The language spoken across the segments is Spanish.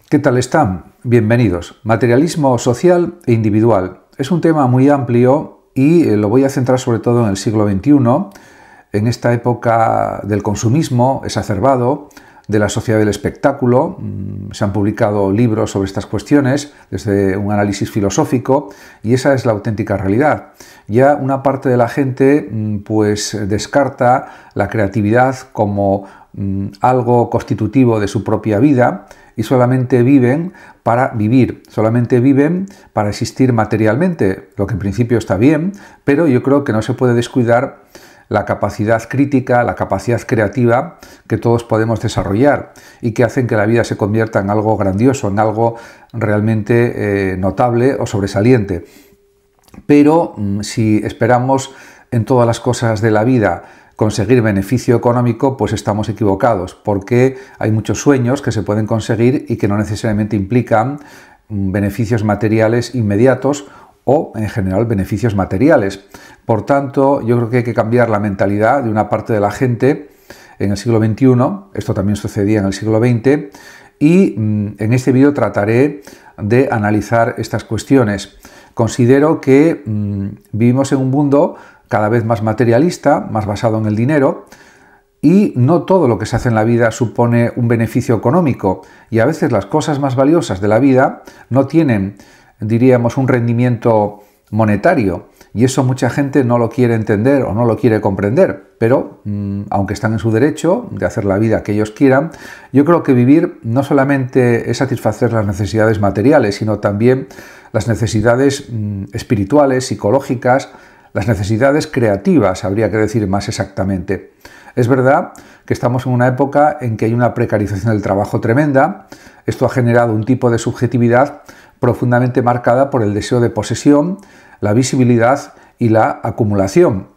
¿Qué tal están? Bienvenidos. Materialismo social e individual. Es un tema muy amplio y lo voy a centrar sobre todo en el siglo XXI, en esta época del consumismo exacerbado, de la sociedad del espectáculo. Se han publicado libros sobre estas cuestiones desde un análisis filosófico y esa es la auténtica realidad. Ya una parte de la gente pues descarta la creatividad como algo constitutivo de su propia vida y solamente viven para vivir, solamente viven para existir materialmente, lo que en principio está bien, pero yo creo que no se puede descuidar la capacidad crítica, la capacidad creativa que todos podemos desarrollar y que hacen que la vida se convierta en algo grandioso, en algo realmente notable o sobresaliente. Pero si esperamos en todas las cosas de la vida conseguir beneficio económico, pues estamos equivocados, porque hay muchos sueños que se pueden conseguir y que no necesariamente implican beneficios materiales inmediatos o, en general, beneficios materiales. Por tanto, yo creo que hay que cambiar la mentalidad de una parte de la gente en el siglo XXI, esto también sucedía en el siglo XX, y en este vídeo trataré de analizar estas cuestiones. Considero que vivimos en un mundo cada vez más materialista, más basado en el dinero, y no todo lo que se hace en la vida supone un beneficio económico, y a veces las cosas más valiosas de la vida no tienen, diríamos, un rendimiento monetario, y eso mucha gente no lo quiere entender o no lo quiere comprender, pero aunque están en su derecho de hacer la vida que ellos quieran, yo creo que vivir no solamente es satisfacer las necesidades materiales, sino también las necesidades espirituales, psicológicas, las necesidades creativas, habría que decir más exactamente. Es verdad que estamos en una época en que hay una precarización del trabajo tremenda. Esto ha generado un tipo de subjetividad profundamente marcada por el deseo de posesión, la visibilidad y la acumulación.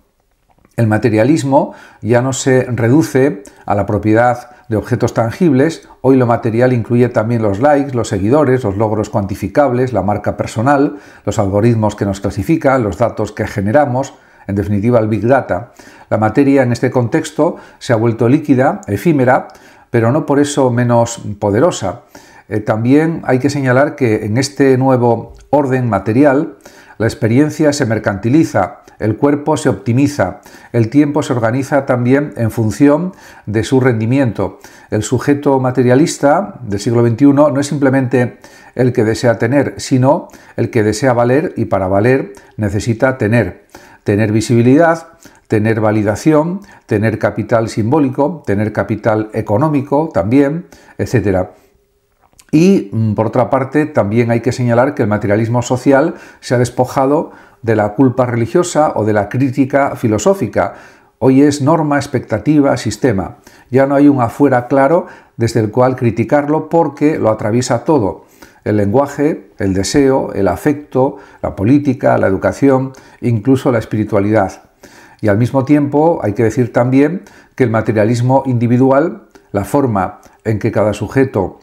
El materialismo ya no se reduce a la propiedad de objetos tangibles. Hoy lo material incluye también los likes, los seguidores, los logros cuantificables, la marca personal, los algoritmos que nos clasifican, los datos que generamos, en definitiva el Big Data. La materia en este contexto se ha vuelto líquida, efímera, pero no por eso menos poderosa. También hay que señalar que en este nuevo orden material la experiencia se mercantiliza, el cuerpo se optimiza, el tiempo se organiza también en función de su rendimiento. El sujeto materialista del siglo XXI no es simplemente el que desea tener, sino el que desea valer, y para valer necesita tener visibilidad, tener validación, tener capital simbólico, tener capital económico también, etc. Y, por otra parte, también hay que señalar que el materialismo social se ha despojado de la culpa religiosa o de la crítica filosófica. Hoy es norma, expectativa, sistema. Ya no hay un afuera claro desde el cual criticarlo porque lo atraviesa todo. El lenguaje, el deseo, el afecto, la política, la educación, incluso la espiritualidad. Y al mismo tiempo hay que decir también que el materialismo individual, la forma en que cada sujeto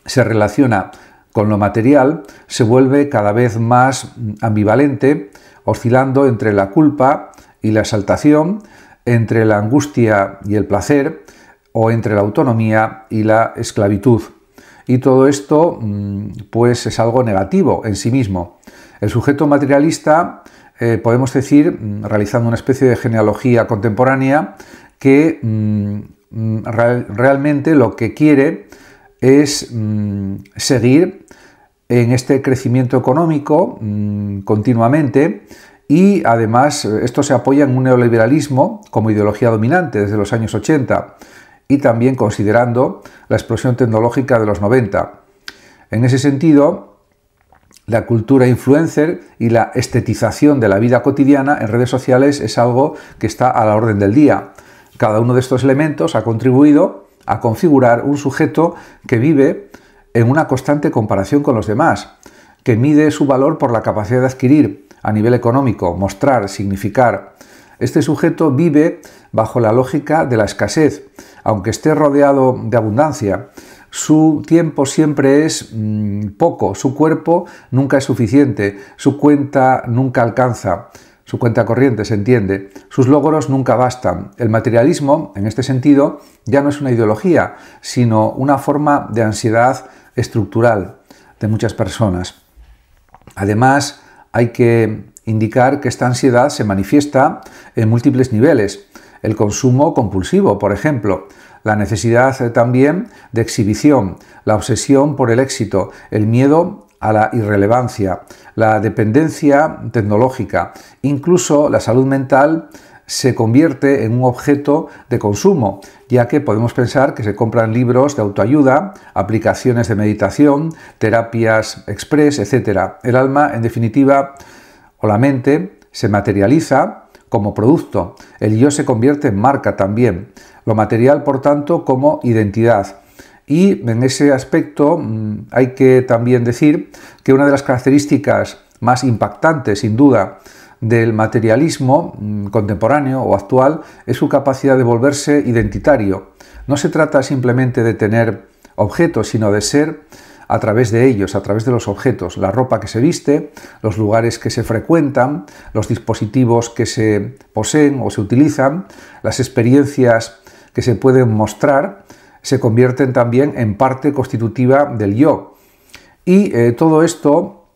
se relaciona con lo material, se vuelve cada vez más ambivalente, oscilando entre la culpa y la exaltación, entre la angustia y el placer, o entre la autonomía y la esclavitud. Y todo esto pues es algo negativo en sí mismo. El sujeto materialista, podemos decir, realizando una especie de genealogía contemporánea, que realmente lo que quiere es seguir en este crecimiento económico continuamente, y además esto se apoya en un neoliberalismo como ideología dominante desde los años 80 y también considerando la explosión tecnológica de los 90. En ese sentido, la cultura influencer y la estetización de la vida cotidiana en redes sociales es algo que está a la orden del día. Cada uno de estos elementos ha contribuido a configurar un sujeto que vive en una constante comparación con los demás, que mide su valor por la capacidad de adquirir a nivel económico, mostrar, significar. Este sujeto vive bajo la lógica de la escasez, aunque esté rodeado de abundancia. Su tiempo siempre es poco, su cuerpo nunca es suficiente, su cuenta nunca alcanza. Su cuenta corriente, se entiende. Sus logros nunca bastan. El materialismo, en este sentido, ya no es una ideología, sino una forma de ansiedad estructural de muchas personas. Además, hay que indicar que esta ansiedad se manifiesta en múltiples niveles. El consumo compulsivo, por ejemplo, la necesidad también de exhibición, la obsesión por el éxito, el miedo a la irrelevancia, la dependencia tecnológica, incluso la salud mental se convierte en un objeto de consumo, ya que podemos pensar que se compran libros de autoayuda, aplicaciones de meditación, terapias express, etc. El alma, en definitiva, o la mente, se materializa como producto. El yo se convierte en marca también. Lo material, por tanto, como identidad. Y en ese aspecto hay que también decir que una de las características más impactantes, sin duda, del materialismo contemporáneo o actual es su capacidad de volverse identitario. No se trata simplemente de tener objetos, sino de ser a través de ellos, a través de los objetos, la ropa que se viste, los lugares que se frecuentan, los dispositivos que se poseen o se utilizan, las experiencias que se pueden mostrar, se convierten también en parte constitutiva del yo. Y todo esto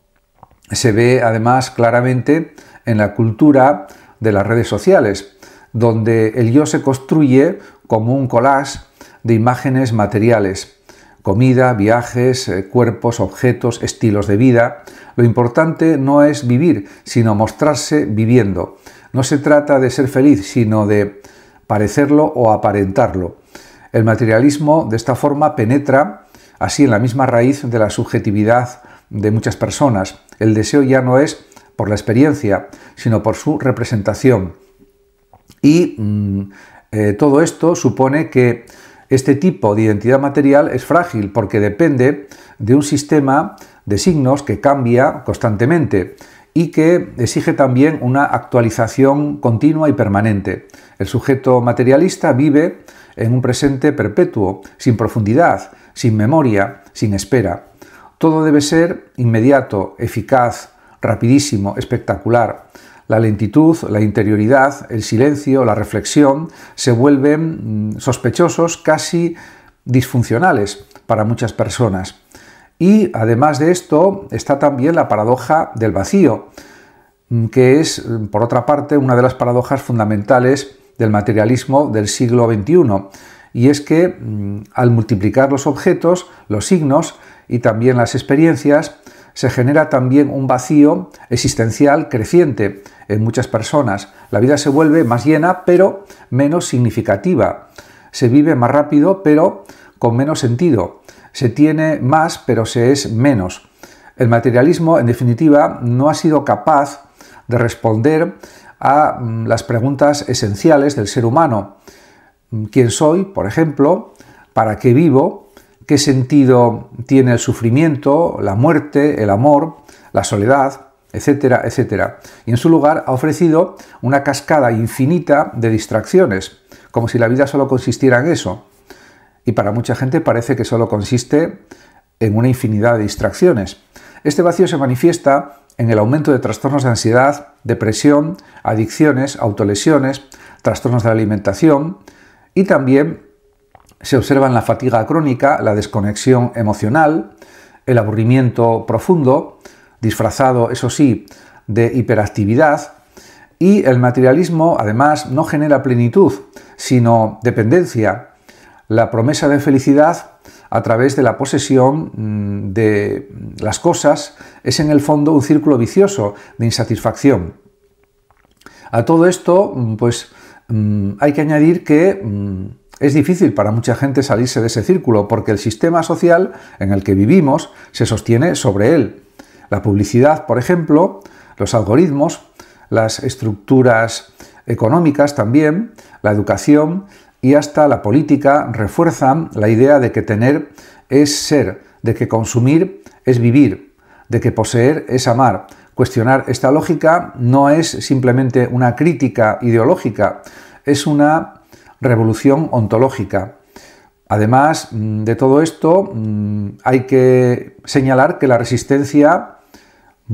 se ve además claramente en la cultura de las redes sociales, donde el yo se construye como un collage de imágenes materiales, comida, viajes, cuerpos, objetos, estilos de vida. Lo importante no es vivir, sino mostrarse viviendo. No se trata de ser feliz, sino de parecerlo o aparentarlo. El materialismo de esta forma penetra así en la misma raíz de la subjetividad de muchas personas. El deseo ya no es por la experiencia, sino por su representación. Y todo esto supone que este tipo de identidad material es frágil porque depende de un sistema de signos que cambia constantemente y que exige también una actualización continua y permanente. El sujeto materialista vive en un presente perpetuo, sin profundidad, sin memoria, sin espera. Todo debe ser inmediato, eficaz, rapidísimo, espectacular. La lentitud, la interioridad, el silencio, la reflexión se vuelven sospechosos, casi disfuncionales para muchas personas. Y además de esto está también la paradoja del vacío, que es, por otra parte, una de las paradojas fundamentales del materialismo del siglo XXI. Y es que al multiplicar los objetos, los signos y también las experiencias, se genera también un vacío existencial creciente en muchas personas. La vida se vuelve más llena, pero menos significativa. Se vive más rápido, pero con menos sentido. Se tiene más, pero se es menos. El materialismo, en definitiva, no ha sido capaz de responder a las preguntas esenciales del ser humano. ¿Quién soy, por ejemplo? ¿Para qué vivo? ¿Qué sentido tiene el sufrimiento, la muerte, el amor, la soledad, etcétera, etcétera? Y en su lugar ha ofrecido una cascada infinita de distracciones, como si la vida solo consistiera en eso. Y para mucha gente parece que solo consiste en una infinidad de distracciones. Este vacío se manifiesta en el aumento de trastornos de ansiedad, depresión, adicciones, autolesiones, trastornos de la alimentación y también se observan la fatiga crónica, la desconexión emocional, el aburrimiento profundo, disfrazado, eso sí, de hiperactividad, y el materialismo, además, no genera plenitud, sino dependencia, la promesa de felicidad a través de la posesión de las cosas es en el fondo un círculo vicioso de insatisfacción. A todo esto, pues hay que añadir que es difícil para mucha gente salirse de ese círculo porque el sistema social en el que vivimos se sostiene sobre él. La publicidad, por ejemplo, los algoritmos, las estructuras económicas también, la educación y hasta la política refuerzan la idea de que tener es ser, de que consumir es vivir, de que poseer es amar. Cuestionar esta lógica no es simplemente una crítica ideológica, es una revolución ontológica. Además de todo esto, hay que señalar que la resistencia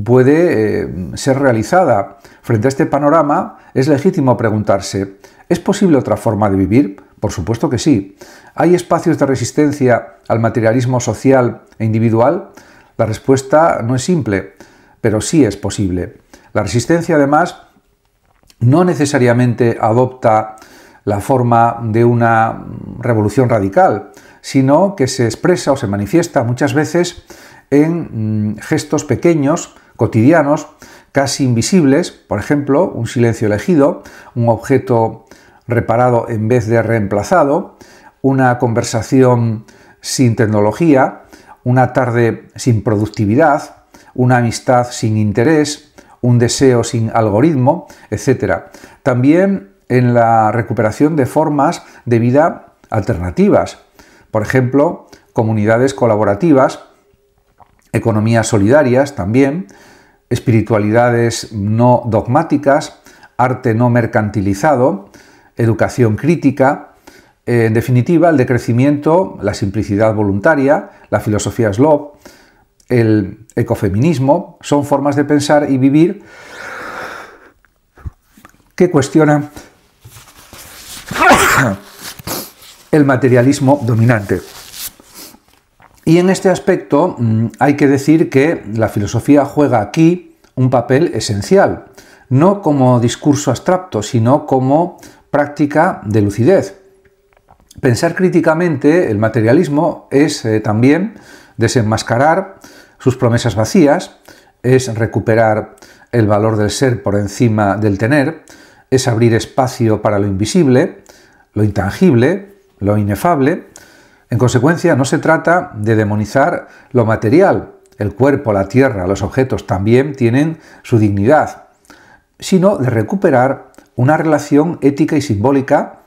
puede ser realizada. Frente a este panorama, es legítimo preguntarse, ¿es posible otra forma de vivir? Por supuesto que sí. ¿Hay espacios de resistencia al materialismo social e individual? La respuesta no es simple, pero sí es posible. La resistencia, además, no necesariamente adopta la forma de una revolución radical, sino que se expresa o se manifiesta muchas veces en gestos pequeños, cotidianos, casi invisibles, por ejemplo, un silencio elegido, un objeto reparado en vez de reemplazado, una conversación sin tecnología, una tarde sin productividad, una amistad sin interés, un deseo sin algoritmo, etc. También en la recuperación de formas de vida alternativas, por ejemplo, comunidades colaborativas, economías solidarias también, espiritualidades no dogmáticas, arte no mercantilizado, educación crítica, en definitiva, el decrecimiento, la simplicidad voluntaria, la filosofía Slob, el ecofeminismo, son formas de pensar y vivir que cuestionan el materialismo dominante. Y en este aspecto hay que decir que la filosofía juega aquí un papel esencial, no como discurso abstracto, sino como práctica de lucidez. Pensar críticamente el materialismo es también desenmascarar sus promesas vacías, es recuperar el valor del ser por encima del tener, es abrir espacio para lo invisible, lo intangible, lo inefable. En consecuencia, no se trata de demonizar lo material. El cuerpo, la tierra, los objetos también tienen su dignidad, sino de recuperar una relación ética y simbólica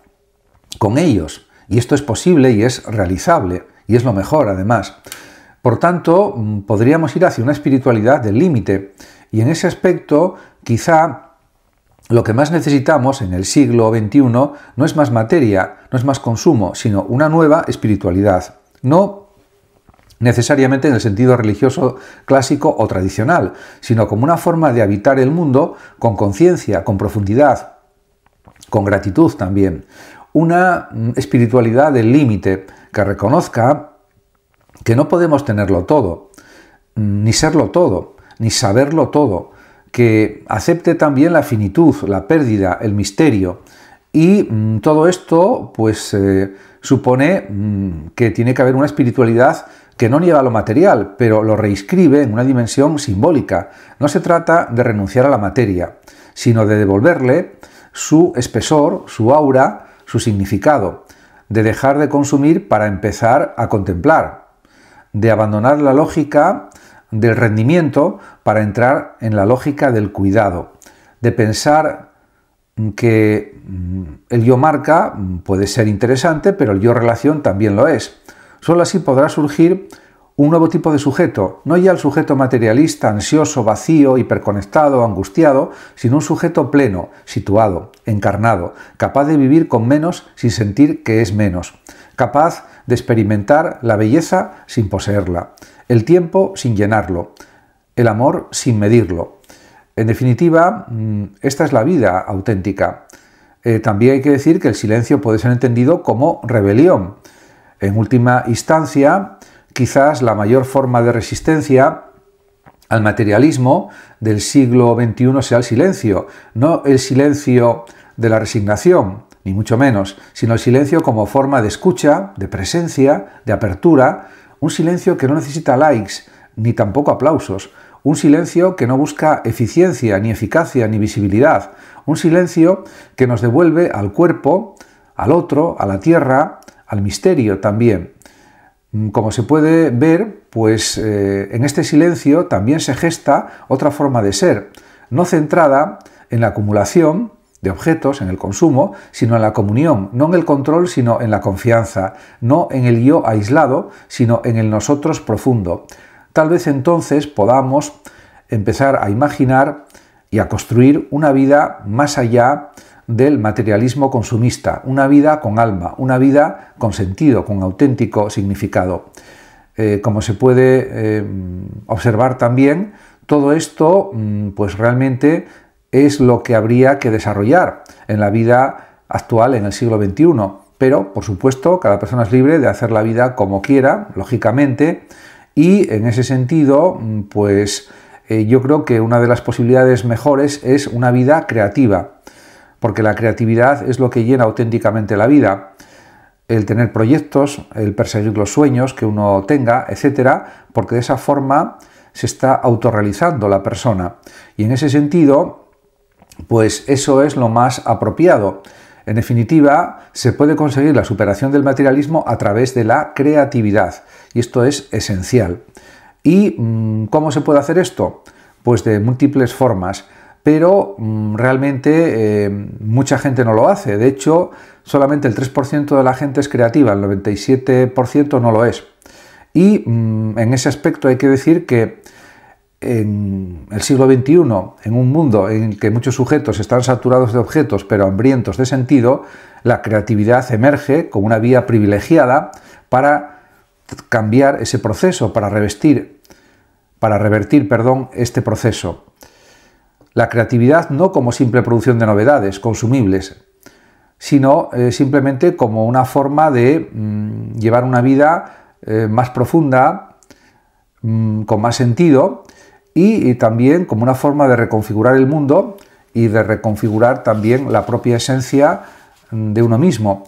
con ellos. Y esto es posible y es realizable, y es lo mejor además. Por tanto, podríamos ir hacia una espiritualidad del límite, y en ese aspecto quizá lo que más necesitamos en el siglo XXI no es más materia, no es más consumo, sino una nueva espiritualidad. No necesariamente en el sentido religioso clásico o tradicional, sino como una forma de habitar el mundo con conciencia, con profundidad, con gratitud también. Una espiritualidad del límite que reconozca que no podemos tenerlo todo, ni serlo todo, ni saberlo todo, que acepte también la finitud, la pérdida, el misterio. Y todo esto pues supone que tiene que haber una espiritualidad que no niega lo material, pero lo reinscribe en una dimensión simbólica. No se trata de renunciar a la materia, sino de devolverle su espesor, su aura, su significado, de dejar de consumir para empezar a contemplar, de abandonar la lógica del rendimiento para entrar en la lógica del cuidado, de pensar que el yo marca puede ser interesante, pero el yo relación también lo es. Solo así podrá surgir un nuevo tipo de sujeto, no ya el sujeto materialista, ansioso, vacío, hiperconectado, angustiado, sino un sujeto pleno, situado, encarnado, capaz de vivir con menos sin sentir que es menos, capaz de experimentar la belleza sin poseerla, el tiempo sin llenarlo, el amor sin medirlo. En definitiva, esta es la vida auténtica. También hay que decir que el silencio puede ser entendido como rebelión. En última instancia, quizás la mayor forma de resistencia al materialismo del siglo XXI sea el silencio, no el silencio de la resignación, ni mucho menos, sino el silencio como forma de escucha, de presencia, de apertura, un silencio que no necesita likes, ni tampoco aplausos, un silencio que no busca eficiencia, ni eficacia, ni visibilidad, un silencio que nos devuelve al cuerpo, al otro, a la tierra, al misterio también. Como se puede ver, pues en este silencio también se gesta otra forma de ser, no centrada en la acumulación de objetos, en el consumo, sino en la comunión, no en el control, sino en la confianza, no en el yo aislado, sino en el nosotros profundo. Tal vez entonces podamos empezar a imaginar y a construir una vida más allá del materialismo consumista, una vida con alma, una vida con sentido, con auténtico significado. Como se puede observar también, todo esto pues realmente es lo que habría que desarrollar en la vida actual, en el siglo XXI. pero por supuesto cada persona es libre de hacer la vida como quiera, lógicamente, y en ese sentido, pues yo creo que una de las posibilidades mejores es una vida creativa, porque la creatividad es lo que llena auténticamente la vida. El tener proyectos, el perseguir los sueños que uno tenga, etcétera, porque de esa forma se está autorrealizando la persona. Y en ese sentido, pues eso es lo más apropiado. En definitiva, se puede conseguir la superación del materialismo a través de la creatividad, y esto es esencial. ¿Y cómo se puede hacer esto? Pues de múltiples formas, pero realmente mucha gente no lo hace. De hecho, solamente el 3% de la gente es creativa, el 97% no lo es. Y en ese aspecto hay que decir que en el siglo XXI, en un mundo en el que muchos sujetos están saturados de objetos pero hambrientos de sentido, la creatividad emerge como una vía privilegiada para cambiar ese proceso, para revertir, este proceso. La creatividad no como simple producción de novedades consumibles, sino simplemente como una forma de llevar una vida más profunda, con más sentido, y también como una forma de reconfigurar el mundo y de reconfigurar también la propia esencia de uno mismo.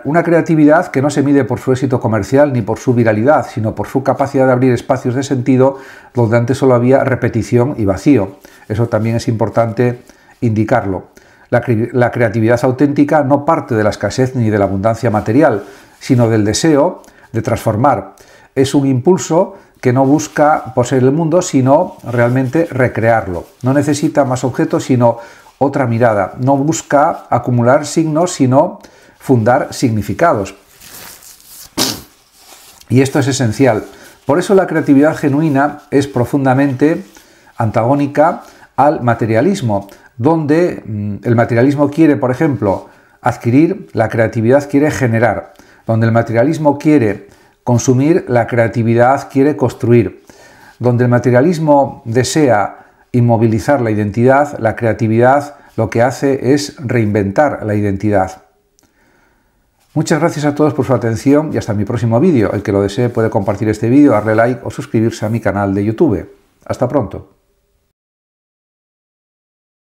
Una creatividad que no se mide por su éxito comercial ni por su viralidad, sino por su capacidad de abrir espacios de sentido donde antes solo había repetición y vacío. Eso también es importante indicarlo. La creatividad auténtica no parte de la escasez ni de la abundancia material, sino del deseo de transformar. Es un impulso que no busca poseer el mundo, sino realmente recrearlo. No necesita más objetos, sino otra mirada. No busca acumular signos, sino fundar significados. Y esto es esencial. Por eso la creatividad genuina es profundamente antagónica al materialismo, donde el materialismo quiere, por ejemplo, adquirir, la creatividad quiere generar. Donde el materialismo quiere consumir, la creatividad quiere construir. Donde el materialismo desea inmovilizar la identidad, la creatividad lo que hace es reinventar la identidad. Muchas gracias a todos por su atención y hasta mi próximo vídeo. El que lo desee puede compartir este vídeo, darle like o suscribirse a mi canal de YouTube. Hasta pronto.